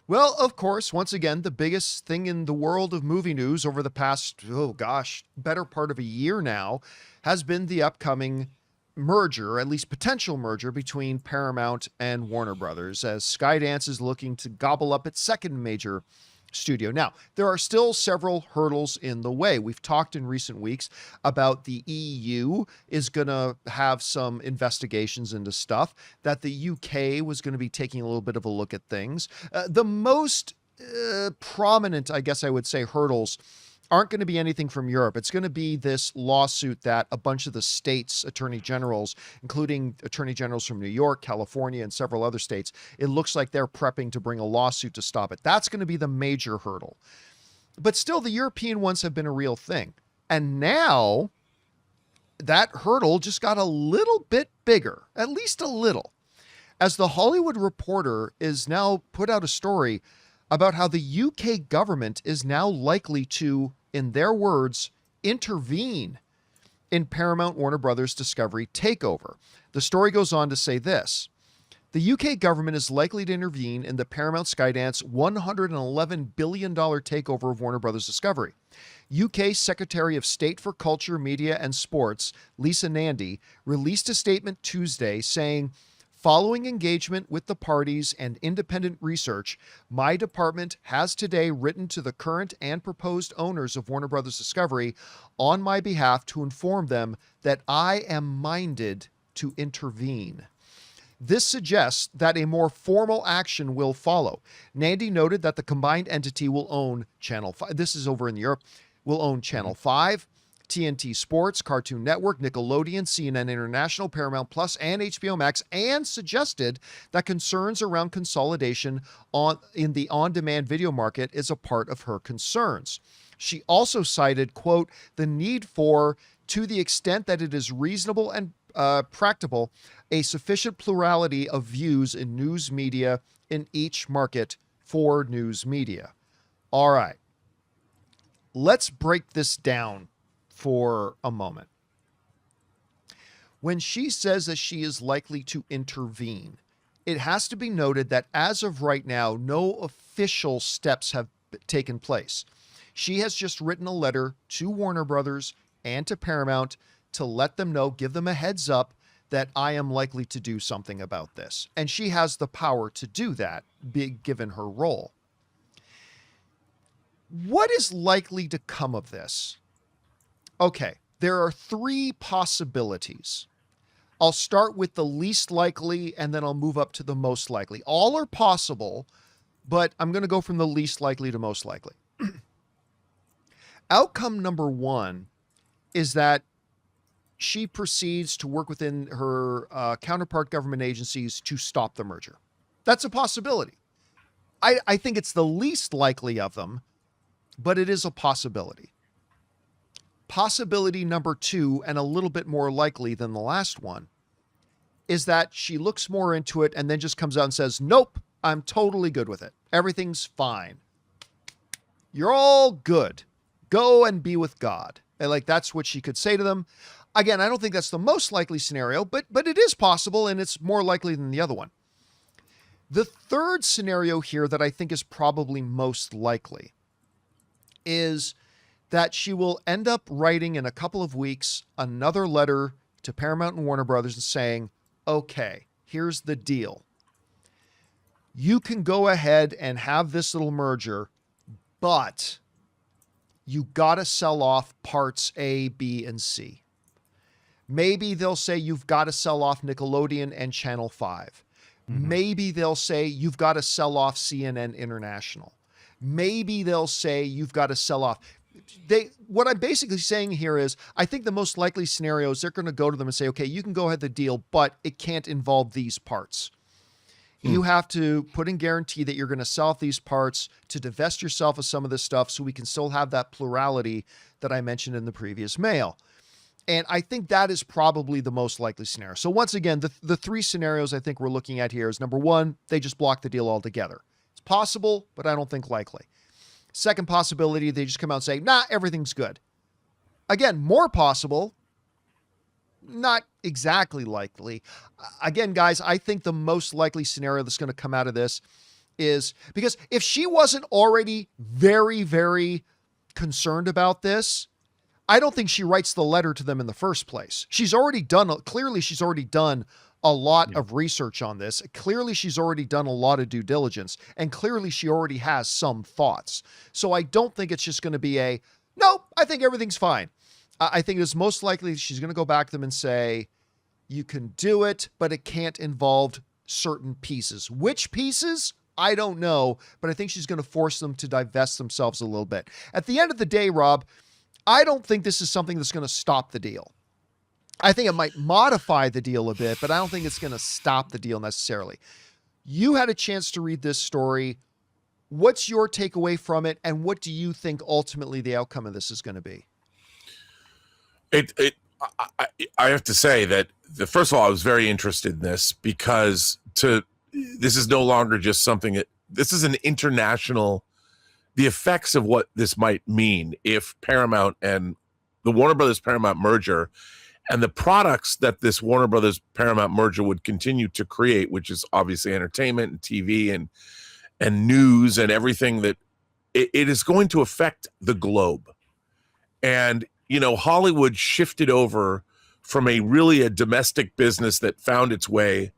Well, of course, once again, the biggest thing in the world of movie news over the past, oh gosh, better part of a year now has been the upcoming merger, at least potential merger, between Paramount and Warner Brothers, as Skydance is looking to gobble up its second major studio. Now, there are still several hurdles in the way. We've talked in recent weeks about the EU is going to have some investigations into stuff, that the UK was going to be taking a little bit of a look at things. The most prominent, I guess I would say, hurdles aren't going to be anything from Europe. It's going to be this lawsuit that a bunch of the states' attorney generals, including attorney generals from New York, California, and several other states, it looks like they're prepping to bring a lawsuit to stop it. That's going to be the major hurdle. But still, the European ones have been a real thing. And now that hurdle just got a little bit bigger, at least a little, as the Hollywood Reporter is now put out a story about how the UK government is now likely to, in their words, intervene in Paramount Warner Brothers Discovery takeover. The story goes on to say this: the UK government is likely to intervene in the Paramount Skydance $111 billion takeover of Warner Brothers Discovery. UK Secretary of State for Culture, Media and Sports, Lisa Nandy, released a statement Tuesday saying, "Following engagement with the parties and independent research, my department has today written to the current and proposed owners of Warner Brothers Discovery on my behalf to inform them that I am minded to intervene." This suggests that a more formal action will follow. Nandy noted that the combined entity will own Channel 5. This is over in Europe. Will own Channel 5. TNT Sports, Cartoon Network, Nickelodeon, CNN International, Paramount Plus, and HBO Max, and suggested that concerns around consolidation in the on-demand video market is a part of her concerns. She also cited, quote, the need for, to the extent that it is reasonable and practicable, a sufficient plurality of views in news media in each market for news media. All right. Let's break this down for a moment. When she says that she is likely to intervene, it has to be noted that as of right now, no official steps have taken place. She has just written a letter to Warner Brothers and to Paramount to let them know, give them a heads up that I am likely to do something about this. And she has the power to do that, given her role. What is likely to come of this? Okay, there are three possibilities. I'll start with the least likely, and then I'll move up to the most likely. All are possible, but I'm going to go from the least likely to most likely. Outcome number one is that she proceeds to work within her counterpart government agencies to stop the merger. That's a possibility. I think it's the least likely of them, but it is a possibility. Possibility number two, and a little bit more likely than the last one, is that she looks more into it and then just comes out and says, nope, I'm totally good with it. Everything's fine. You're all good. Go and be with God. And like, that's what she could say to them. Again, I don't think that's the most likely scenario, but it is possible, and it's more likely than the other one. The third scenario here that I think is probably most likely is that she will end up writing in a couple of weeks another letter to Paramount and Warner Brothers and saying, okay, here's the deal. You can go ahead and have this little merger, but you got to sell off parts A, B, and C. Maybe they'll say you've got to sell off Nickelodeon and Channel 5. Mm-hmm. Maybe they'll say you've got to sell off CNN International. Maybe they'll say you've got to sell off. What I'm basically saying here is, I think the most likely scenario is they're going to go to them and say, okay, you can go ahead the deal, but it can't involve these parts. You have to put in guarantee that you're going to sell off these parts to divest yourself of some of this stuff so we can still have that plurality that I mentioned in the previous mail. And I think that is probably the most likely scenario. So once again, the three scenarios I think we're looking at here is, number one, they just block the deal altogether. It's possible, but I don't think likely. Second possibility, they just come out and say, nah, everything's good. Again, more possible, not exactly likely. Again, guys, I think the most likely scenario that's going to come out of this is because if she wasn't already very, very concerned about this, I don't think she writes the letter to them in the first place. She's already done a lot of research on this. Clearly, she's already done a lot of due diligence, and clearly she already has some thoughts. So I don't think it's just going to be nope, I think everything's fine. I think it's most likely she's going to go back to them and say, you can do it, but it can't involve certain pieces. Which pieces? I don't know, but I think she's going to force them to divest themselves a little bit. At the end of the day, Rob, I don't think this is something that's going to stop the deal. I think it might modify the deal a bit, but I don't think it's going to stop the deal necessarily. You had a chance to read this story. What's your takeaway from it, and what do you think ultimately the outcome of this is going to be? I have to say that first of all, I was very interested in this because this is no longer just something this is an international. The effects of what this might mean if Paramount and the Warner Brothers Paramount merger and the products that this Warner Brothers Paramount merger would continue to create, which is obviously entertainment and TV and news and everything, that it is going to affect the globe. And, Hollywood shifted over from a domestic business that found its way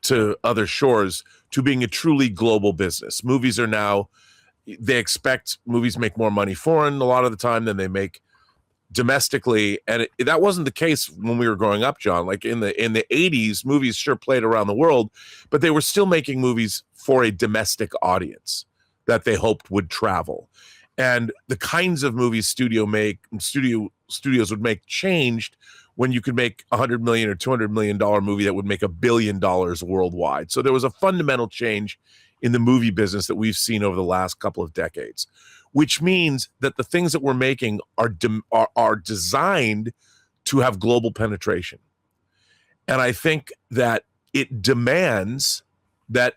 to other shores to being a truly global business. Movies are now, they expect movies make more money foreign a lot of the time than they make domestically, and that wasn't the case when we were growing up, John. Like in the 80s, movies sure played around the world, but they were still making movies for a domestic audience that they hoped would travel. And the kinds of movies studios would make changed when you could make $100 million or $200 million movie that would make $1 billion worldwide. So there was a fundamental change in the movie business that we've seen over the last couple of decades, which means that the things that we're making are designed to have global penetration. And I think that it demands that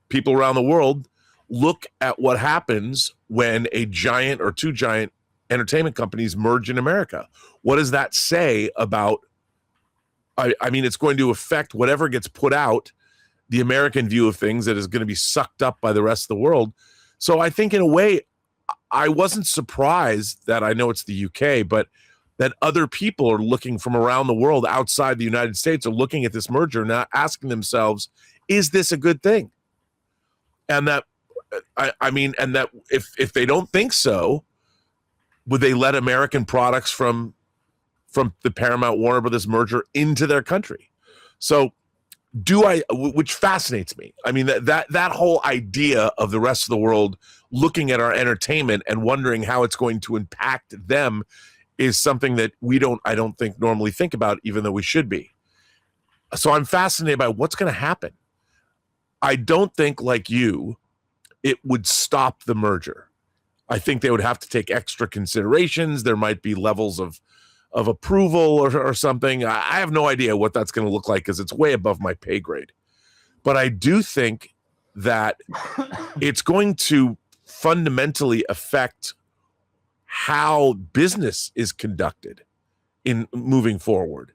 people around the world look at what happens when a giant or two giant entertainment companies merge in America. What does that say about, I mean, it's going to affect whatever gets put out, the American view of things that is going to be sucked up by the rest of the world. So I think in a way, I wasn't surprised that, I know it's the UK, but that other people are looking from around the world outside the United States are looking at this merger now, asking themselves, is this a good thing? And that, and that if they don't think so, would they let American products from the Paramount Warner Brothers merger into their country? So which fascinates me. I mean, that whole idea of the rest of the world looking at our entertainment and wondering how it's going to impact them is something that I don't think normally think about, even though we should be. So I'm fascinated by what's going to happen. I don't think, like you, it would stop the merger. I think they would have to take extra considerations. There might be levels of approval or something. I have no idea what that's going to look like because it's way above my pay grade. But I do think that it's going to fundamentally affect how business is conducted in moving forward,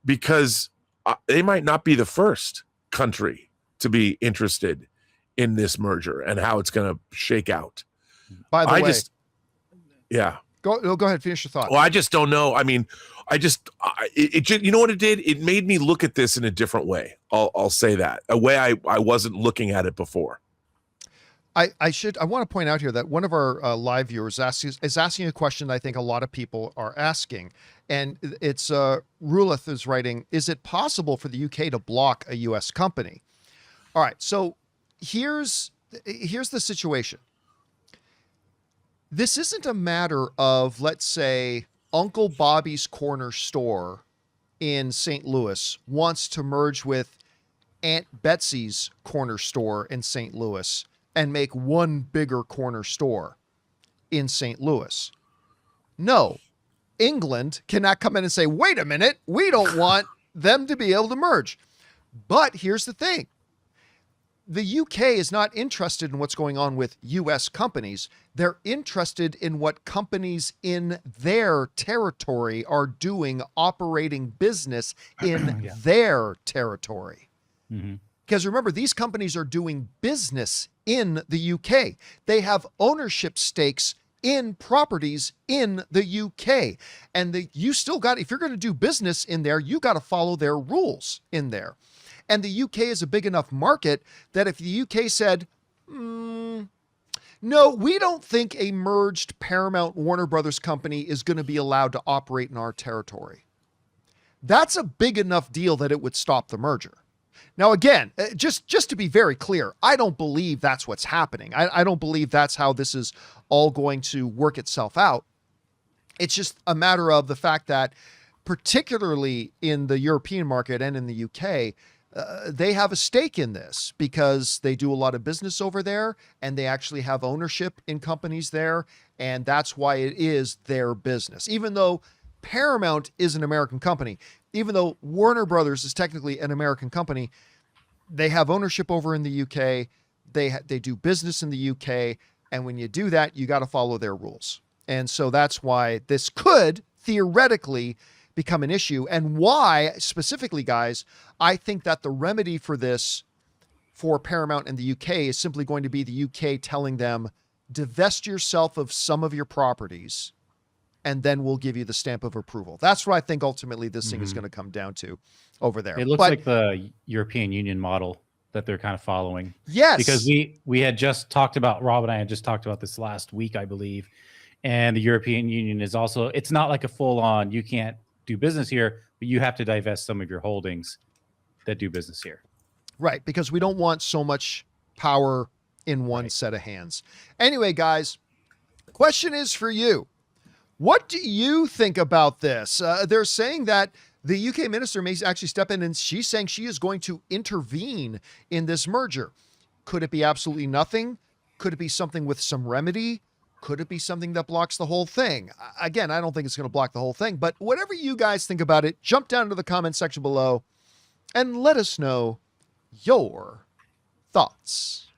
because they might not be the first country to be interested in this merger and how it's going to shake out. By the way, yeah. Go ahead, finish your thought. Well, I just don't know. I mean, you know what it did? It made me look at this in a different way. I'll say that, a way I wasn't looking at it before. I want to point out here that one of our live viewers is asking a question that I think a lot of people are asking, and it's Rulith is writing, is it possible for the UK to block a US company? All right, so here's the situation. This isn't a matter of, let's say, Uncle Bobby's Corner Store in St. Louis wants to merge with Aunt Betsy's Corner Store in St. Louis and make one bigger corner store in St. Louis. No, England cannot come in and say, wait a minute, we don't want them to be able to merge. But here's the thing. The UK is not interested in what's going on with US companies. They're interested in what companies in their territory are doing, operating business in their territory. Mm-hmm. Because remember, these companies are doing business in the UK. They have ownership stakes in properties in the UK. And you still got, if you're going to do business in there, you got to follow their rules in there. And the UK is a big enough market that if the UK said, no, we don't think a merged Paramount Warner Brothers company is going to be allowed to operate in our territory, that's a big enough deal that it would stop the merger. Now, again, just to be very clear, I don't believe that's what's happening. I don't believe that's how this is all going to work itself out. It's just a matter of the fact that, particularly in the European market and in the UK, they have a stake in this because they do a lot of business over there and they actually have ownership in companies there. And that's why it is their business. Even though Paramount is an American company, even though Warner Brothers is technically an American company, they have ownership over in the UK. They do business in the UK. And when you do that, you got to follow their rules. And so that's why this could theoretically become an issue, and why specifically, guys, I think that the remedy for this for Paramount in the UK is simply going to be the UK telling them, divest yourself of some of your properties, and then we'll give you the stamp of approval. That's what I think ultimately this thing is going to come down to over there. It looks like the European Union model that they're kind of following. Yes. Because we had just talked about, Rob and I had just talked about this last week, I believe. And the European Union is also, it's not like a full on, you can't do business here, but you have to divest some of your holdings that do business here. Right, because we don't want so much power in one set of hands. Anyway, guys, question is for you. What do you think about this? They're saying that the UK minister may actually step in, and she's saying she is going to intervene in this merger. Could it be absolutely nothing? Could it be something with some remedy? Could it be something that blocks the whole thing? Again, I don't think it's going to block the whole thing, but whatever you guys think about it, jump down to the comment section below and let us know your thoughts.